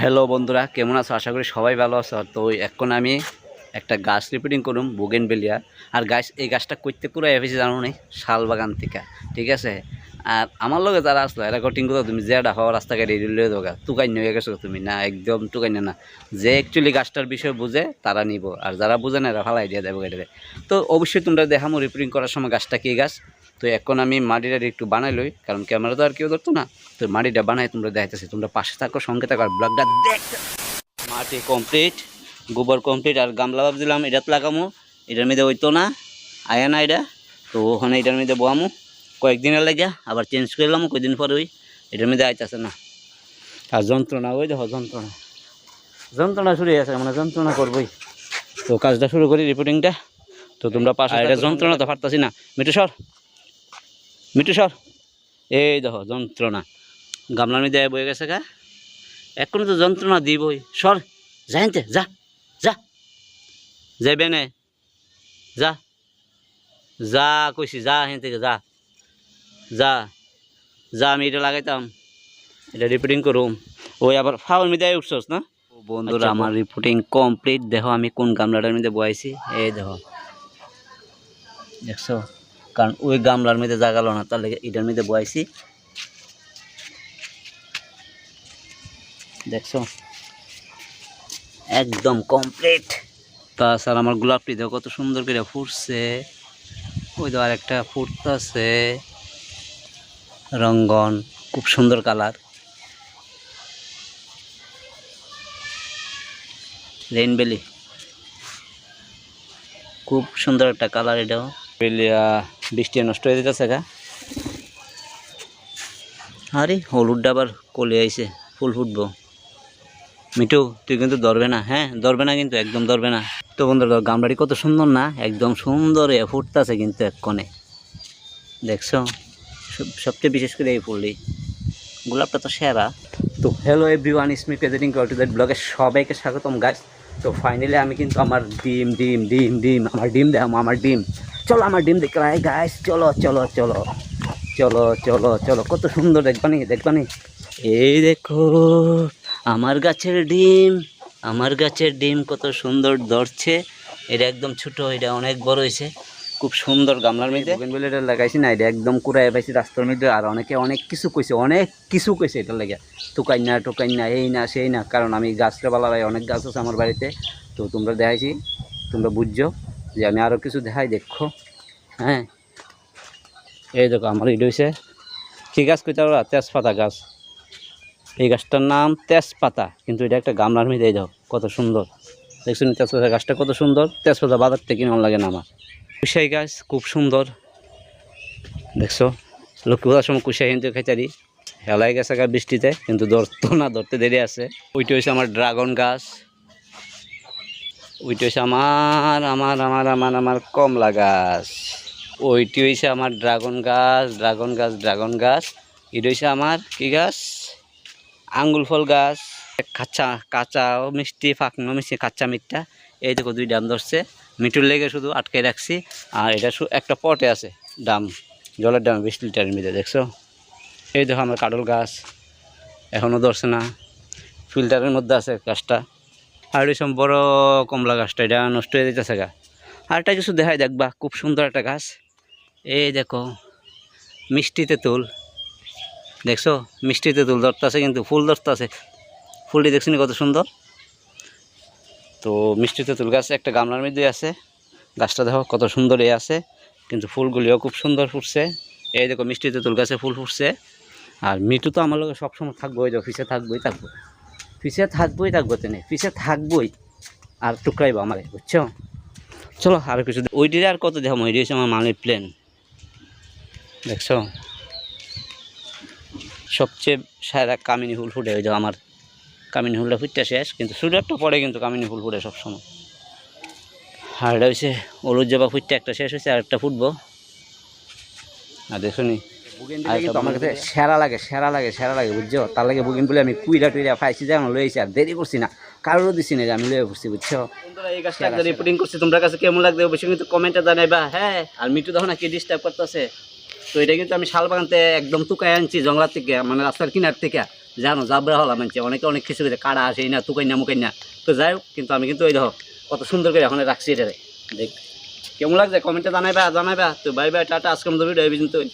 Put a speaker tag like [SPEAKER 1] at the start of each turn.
[SPEAKER 1] Hello বন্ধুরা, কেমন আছো? আশা করি সবাই ভালো আছো। তো এখন আমি একটা গাছ রিপোর্টিং করুম, বুগেনভেলিয়া। আর গাছ এই গাছটা করতে পুরো এসেছি জানো নি, শাল বাগান থেকে। ঠিক আছে। আর আমার লগে যারা আসলো এরা কটিং করো, তুমি যেটা হওয়া রাস্তাকে রেডি লয়ে দোগা টুকাই নিয়ে গেছো তুমি না, একদম টুকাই না। যে অ্যাকচুয়ালি গাছটার বিষয় বুঝে তারা নিব, আর যারা বুঝে না এরা ফালাই দিয়ে দেবো গাড়িতে। তো অবশ্যই তোমরা দেখামো রিপোর্টিং করার সময় গাছটা কি গাছ। তো এখন আমি মাটিটা একটু বানাই লই, কারণ ক্যামেরা তো আর কেউ ধরতো না। তো মাটিটা বানাই তোমরা দেখাইতেছি, তোমরা পাশে থাকো, সঙ্গে থাকো, আর ব্লগটা দেখতে। মাটি কমপ্লিট, গোবর কমপ্লিট, আর গামলা ভাবছিলাম এটাত লাগামো, এটার মধ্যে হইতো না, আয়া না এটা। তো ওখানে এটার মধ্যে বোয়ামো কয়েকদিনের লাগিয়া, আবার চেঞ্জ করলাম কয়েকদিন পরে ওই এটার মধ্যে আইতেছে না। আর যন্ত্রণা, ওই দেখো যন্ত্রণা যন্ত্রণা শুরু হয়ে গেছে, মানে যন্ত্রণা করবোই। তো কাজটা শুরু করি রিপোর্টিংটা। তো তোমরা পাশে, এটা যন্ত্রণা তো পারতাছি না। মিটু সর, এই দেখো যন্ত্রণা গামলার মধ্যে বয়ে গেছে গা। এখন তো যন্ত্রণা দিবই, সর যাইতে, যা যা যাইবে নে, যা যা কইছি, যা হেন থেকে যা যা যা। আমি এটা লাগাইতাম, এটা রিপোর্টিং করুম। ওই আবার ফাউল মধ্যে উঠছস না বন্ধুরা। আমার রিপোর্টিং কমপ্লিট। দেখো আমি কোন গামলাটার মধ্যে বয়াইছি, এই দেখো দেখছো, কারণ ওই গামলার মধ্যে জাগালো না, তার লেগে এটার মধ্যে বয়াইছি, দেখছো একদম কমপ্লিট। তাছাড়া আমার গোলাপটি দেখো কত সুন্দর করে ফুটছে, ওই তো আরেকটা ফুটতেছে রঙ্গন, খুব সুন্দর কালার, রেইনবেলি, খুব সুন্দর একটা কালার। এটাও বেলিয়া বৃষ্টি নষ্ট হয়ে যেতেছে গা। আরে হলুদটা আবার কলে আইছে, ফুল ফুটবো। মিঠু তুই কিন্তু ধরবে না, হ্যাঁ ধরবে না কিন্তু, একদম ধরবে না। তো বন্ধুরা গামলাটি কত সুন্দর না, একদম সুন্দর ফুটতেছে কিন্তু এক কোণে, দেখছো। সবচেয়ে বিশেষ করে এই ফুলটি, গোলাপটা তো সেরা। তো হ্যালো এভরিওয়ান, ইসমি প্রেজেন্টিং টু দ্যাট ব্লগে সবাইকে স্বাগতম গাইস। তো ফাইনালি আমি কিন্তু আমার ডিম আমার ডিম দেখাবো, আমার ডিম। চলো আমার ডিম দেখতে ভাই গাইস, চলো চলো চলো চলো চলো চলো, কত সুন্দর দেখবানি। এই দেখো আমার গাছের ডিম, আমার গাছের ডিম কত সুন্দর ধরছে। এটা একদম ছোট, এটা অনেক বড় হয়েছে, খুব সুন্দর গামলার মধ্যে বুগেনভেলিয়া লাগাইছি না, এটা একদম কুড়াই পাইছি রাস্তার মধ্যে। আর অনেকে অনেক কিছু কইছে এটার লেগে, টোকাই না এই না সেই না, কারণ আমি গাছটা ভালো লাগে, অনেক গাছ আছে আমার বাড়িতে। তো তোমরা দেখাইছি, তোমরা বুঝছো যে আমি আরও কিছু দেখাই, দেখো। হ্যাঁ এই দেখো আমার এটা হয়েছে কী গাছ কইতে পারো, তেজপাতা গাছ। এই গাছটার নাম তেজপাতা, কিন্তু এটা একটা গামলার মধ্যে দাও, কত সুন্দর দেখছো। তেজপাতা গাছটা কত সুন্দর, তেজপাতা বাজার থেকে কিনে লাগে না আমার। কুশাই গাছ খুব সুন্দর, দেখছো। লক্ষ্মী পূজার সময় কুশাই কিন্তু খাইতারি হেলাই গেছে গা বৃষ্টিতে, কিন্তু ধরতে দেরি আছে। ওইটা হচ্ছে আমার ড্রাগন গাছ, ওইটা হচ্ছে আমার কমলা গাছ, ওইটি হয়েছে আমার ড্রাগন গাছ। এটা হচ্ছে আমার কি গাছ, আঙ্গুল ফল গাছ। কাঁচা মিষ্টি, ফাঁকনো মিষ্টি, কাঁচা মিঠা। এই দেখো দুই ডাম ধরছে, মিঠুর লেগে শুধু আটকে রাখছি। আর এটা একটা পটে আছে ডাম, জলের ডাম 20 লিটারের মধ্যে, দেখছো। এই দেখো আমার কাটল গাছ, এখনও ধরছে না, ফিল্টারের মধ্যে আছে গাছটা। আর এইসব বড় কমলা গাছটা, এটা নষ্ট হয়ে যেতেছে গা। আর একটা কিছু দেখাই দেখবা, খুব সুন্দর একটা গাছ। এই দেখো মিষ্টি তেঁতুল, দেখছো মিষ্টি তেঁতুল ধরতেছে, কিন্তু ফুল ধরতেছে, ফুলটি দেখছি কত সুন্দর। তো মিষ্টি তেঁতুল গাছ একটা গামলার মধ্যে আছে, গাছটা দেখো কত সুন্দর আছে, কিন্তু ফুলগুলিও খুব সুন্দর ফুটছে। এই দেখো মিষ্টি তেঁতুল গাছে ফুল ফুটছে। আর মিঠু তো আমার লোক সবসময় থাকবো, ওই দেখো পিছিয়ে থাকবোই আর টুকরাইবো আমার, বুঝছো। চলো আর কিছু, ওইটিরে আর কত দেখো, ওইটি হচ্ছে আমার মানি প্ল্যান, দেখছো। সবচেয়ে সারা কামিনী ফুল ফুটে, ওই যে আমার কামিনী ফুলটা ফুটটা শেষ, কিন্তু সুরেরটা পরে কিন্তু কামিনী ফুল ফুটে সবসময়। আর এটা হচ্ছে হলুদ জবা ফুটটা একটা শেষ হয়েছে, আর একটা ফুটবো। আর দেখো নি কিন্তু আমার কাছে সেরা লাগে বুঝছো। তার লাগে বুগিন বলে আমি কুইরা টুইরা পাইছি, যেমন লইছি, আর দেরি করছি না, কারোরও দিছি না, আমি লয়ে পড়ছি, বুঝছো। এই গাছটা একটা রিপোর্টিং করছি, তোমার কাছে কেমন লাগবে অবশ্যই কিন্তু কমেন্টে জানাইবা। হ্যাঁ আর মিঠু দেখো না কি ডিস্টার্ব করতেছে। তো এটা কিন্তু আমি শাল বাগানতে একদম টুকায় আনছি, জঙ্গলার থেকে, মানে রাস্তার কিনার থেকে। জানো জাবরা হলাম মানছে অনেকে অনেক কিছু করে কাড়া আসে না তুকাই না মুকাই না, তো যাই হোক কিন্তু আমি কিন্তু ওই দেখো কত সুন্দর করে এখন রাখছি এটারে। দেখ কেমন লাগছে কমেন্টে জানাইবা। তো বাই বাই টাটা, আজকের মতো ভিডিও এই পর্যন্তই।